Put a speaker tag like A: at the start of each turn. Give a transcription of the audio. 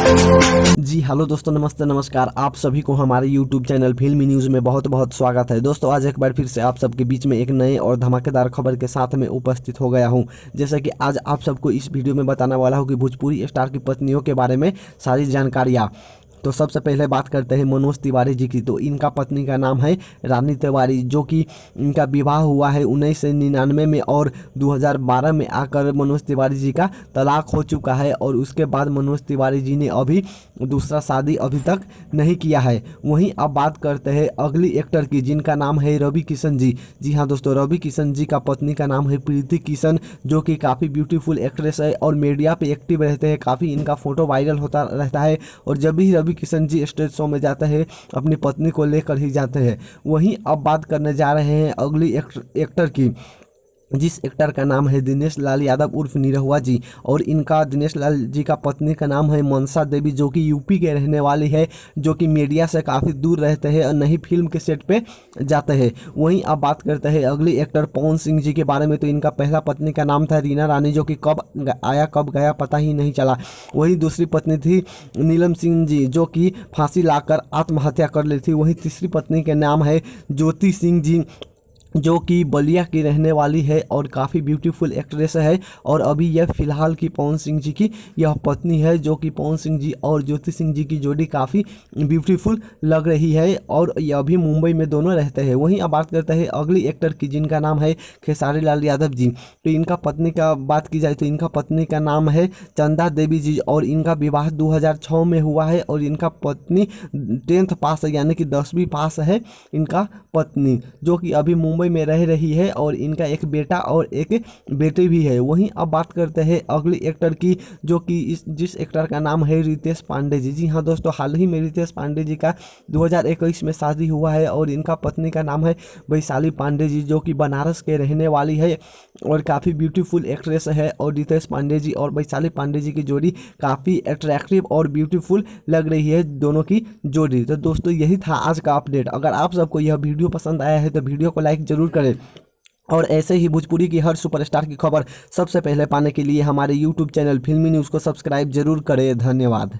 A: जी hello दोस्तों, नमस्ते नमस्कार। आप सभी को हमारे YouTube चैनल फिल्मी न्यूज़ में बहुत बहुत स्वागत है। दोस्तों आज एक बार फिर से आप सबके बीच में एक नए और धमाकेदार खबर के साथ में उपस्थित हो गया हूं। जैसा कि आज आप सबको इस वीडियो में बताने वाला हूं कि भोजपुरी स्टार की पत्नियों के बारे में सारी जानकारियाँ। तो सबसे पहले बात करते हैं मनोज तिवारी जी की। तो इनका पत्नी का नाम है रानी तिवारी, जो कि इनका विवाह हुआ है 1999 में और 2012 में आकर मनोज तिवारी जी का तलाक हो चुका है। और उसके बाद मनोज तिवारी जी ने अभी दूसरा शादी अभी तक नहीं किया है। वहीं अब बात करते हैं अगली एक्टर की, जिनका नाम है रवि किशन जी। जी हाँ दोस्तों, रवि किशन जी का पत्नी का नाम है प्रीति किशन, जो कि काफ़ी ब्यूटीफुल एक्ट्रेस है और मीडिया पे एक्टिव रहते हैं। काफ़ी इनका फोटो वायरल होता रहता है और जब भी रवि किशन जी स्टेज शो में जाते हैं अपनी पत्नी को लेकर ही जाते हैं। वहीं अब बात करने जा रहे हैं अगली एक्टर की, जिस एक्टर का नाम है दिनेश लाल यादव उर्फ निरहुआ जी। और इनका दिनेश लाल जी का पत्नी का नाम है मनसा देवी, जो कि यूपी के रहने वाली है, जो कि मीडिया से काफ़ी दूर रहते हैं और नहीं फिल्म के सेट पे जाते हैं। वहीं अब बात करते हैं अगली एक्टर पवन सिंह जी के बारे में। तो इनका पहला पत्नी का नाम था रीना रानी, जो कि कब आया कब गया पता ही नहीं चला। वहीं दूसरी पत्नी थी नीलम सिंह जी, जो कि फांसी लाकर आत्महत्या कर ली थी। वहीं तीसरी पत्नी का नाम है ज्योति सिंह जी, जो कि बलिया की रहने वाली है और काफ़ी ब्यूटीफुल एक्ट्रेस है। और अभी यह फ़िलहाल की पवन सिंह जी की यह पत्नी है, जो कि पवन सिंह जी और ज्योति सिंह जी की जोड़ी काफ़ी ब्यूटीफुल लग रही है और ये अभी मुंबई में दोनों रहते हैं। वहीं अब बात करते हैं अगली एक्टर की, जिनका नाम है खेसारी लाल यादव जी। तो इनका पत्नी का बात की जाए तो इनका पत्नी का नाम है चंदा देवी जी और इनका विवाह 2006 में हुआ है। और इनका पत्नी 10th पास है, यानी कि 10वीं पास है इनका पत्नी, जो कि अभी मुंबई में रह रही है और इनका एक बेटा और एक बेटी भी है। वहीं अब बात करते हैं अगली एक्टर की, जो कि जिस एक्टर का नाम है रितेश पांडे जी। जी हाँ दोस्तों, हाल ही में रितेश पांडे जी का 2021 में शादी हुआ है और इनका पत्नी का नाम है वैशाली पांडे जी, जो कि बनारस के रहने वाली है और काफ़ी ब्यूटीफुल एक्ट्रेस है। और रितेश पांडे जी और वैशाली पांडे जी की जोड़ी काफ़ी अट्रैक्टिव और ब्यूटीफुल लग रही है, दोनों की जोड़ी। तो दोस्तों यही था आज का अपडेट। अगर आप सबको यह वीडियो पसंद आया है तो वीडियो को लाइक जरूर करें और ऐसे ही भोजपुरी की हर सुपरस्टार की खबर सबसे पहले पाने के लिए हमारे YouTube चैनल फिल्मी न्यूज़ को सब्सक्राइब जरूर करें। धन्यवाद।